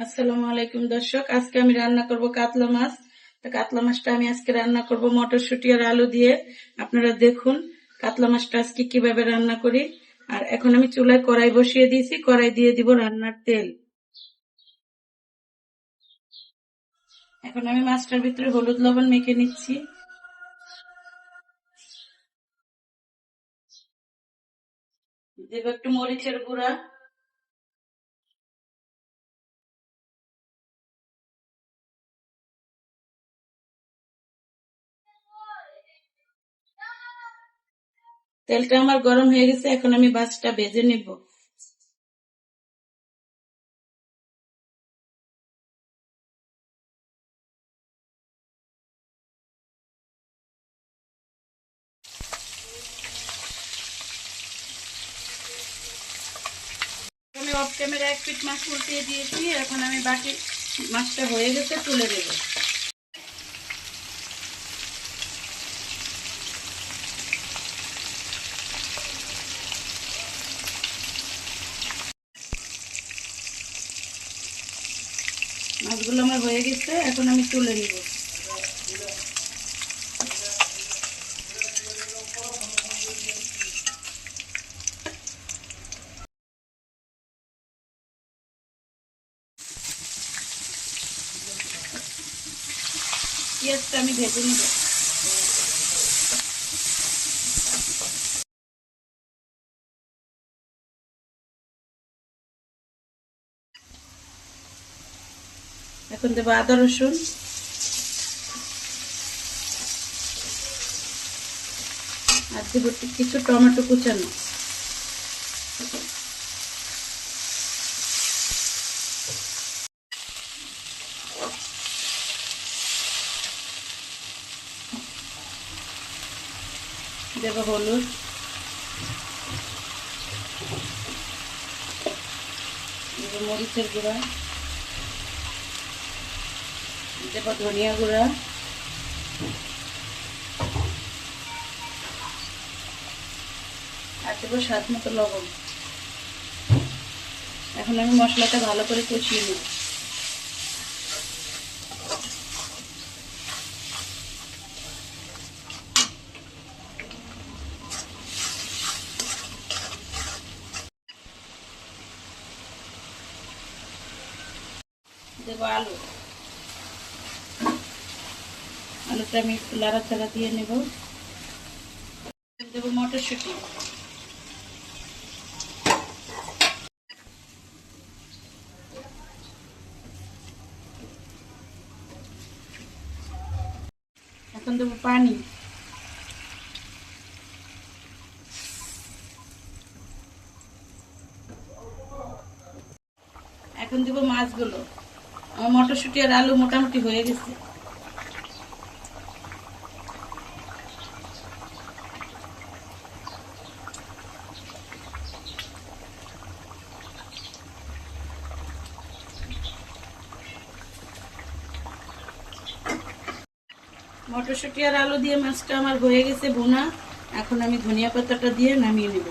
আসসালামু আলাইকুম দর্শক, আজকে আমি রান্না করব কাতলা মাছ। তো কাতলা মাছটা আমি আজকে রান্না করব মটরশুঁটি আর আলু দিয়ে। আপনারা দেখুন কাতলা মাছটা আজকে কিভাবে রান্না করি। আর এখন আমি চুলায় কড়াই বসিয়ে দিয়েছি, কড়াই দিয়ে দিব রান্নার তেল। এখন আমি মাছটার ভিতরে হলুদ লবণ মেখে নিচ্ছি। দেব একটু মরিচের গুঁড়া, তেলটা আমার গরম হয়ে গেছে, এখন আমি মাছটা ভেজে নিব। আমি অফ ক্যামেরা এক পিঠ মাছ উল্টিয়ে দিয়েছি, এখন আমি বাকি মাছটা হয়ে গেছে তুলে দেব। মাছগুলো আমার হয়ে গেছে, এখন আমি তুলে নিব। পেঁয়াজটা আমি ভেজে নিব। এখন দেবো আদা রসুন, আর দেবো কিছু টমেটো কুচানো। দেবো হলুদ, দেবো মরিচের গুঁড়া, দেবো ধনিয়া গুঁড়া, আর দেবো স্বাদ মতো লবণ। এখন আমি মশলাটা ভালো করে কষিয়ে নেব। দেবো আলু, আলুটা আমি একটু লাড়াচাড়া দিয়ে নেব। দেবো মটরশুঁটি, এখন দেবো পানি, এখন দেবো মাছগুলো। আমার মটরশুঁটি আর আলু মোটামুটি হয়ে গেছে। মটরশুঁটি আর আলু দিয়ে মাছটা আমার হয়ে গেছে ভুনা। এখন আমি ধনিয়া পাতাটা দিয়ে নামিয়ে নেব।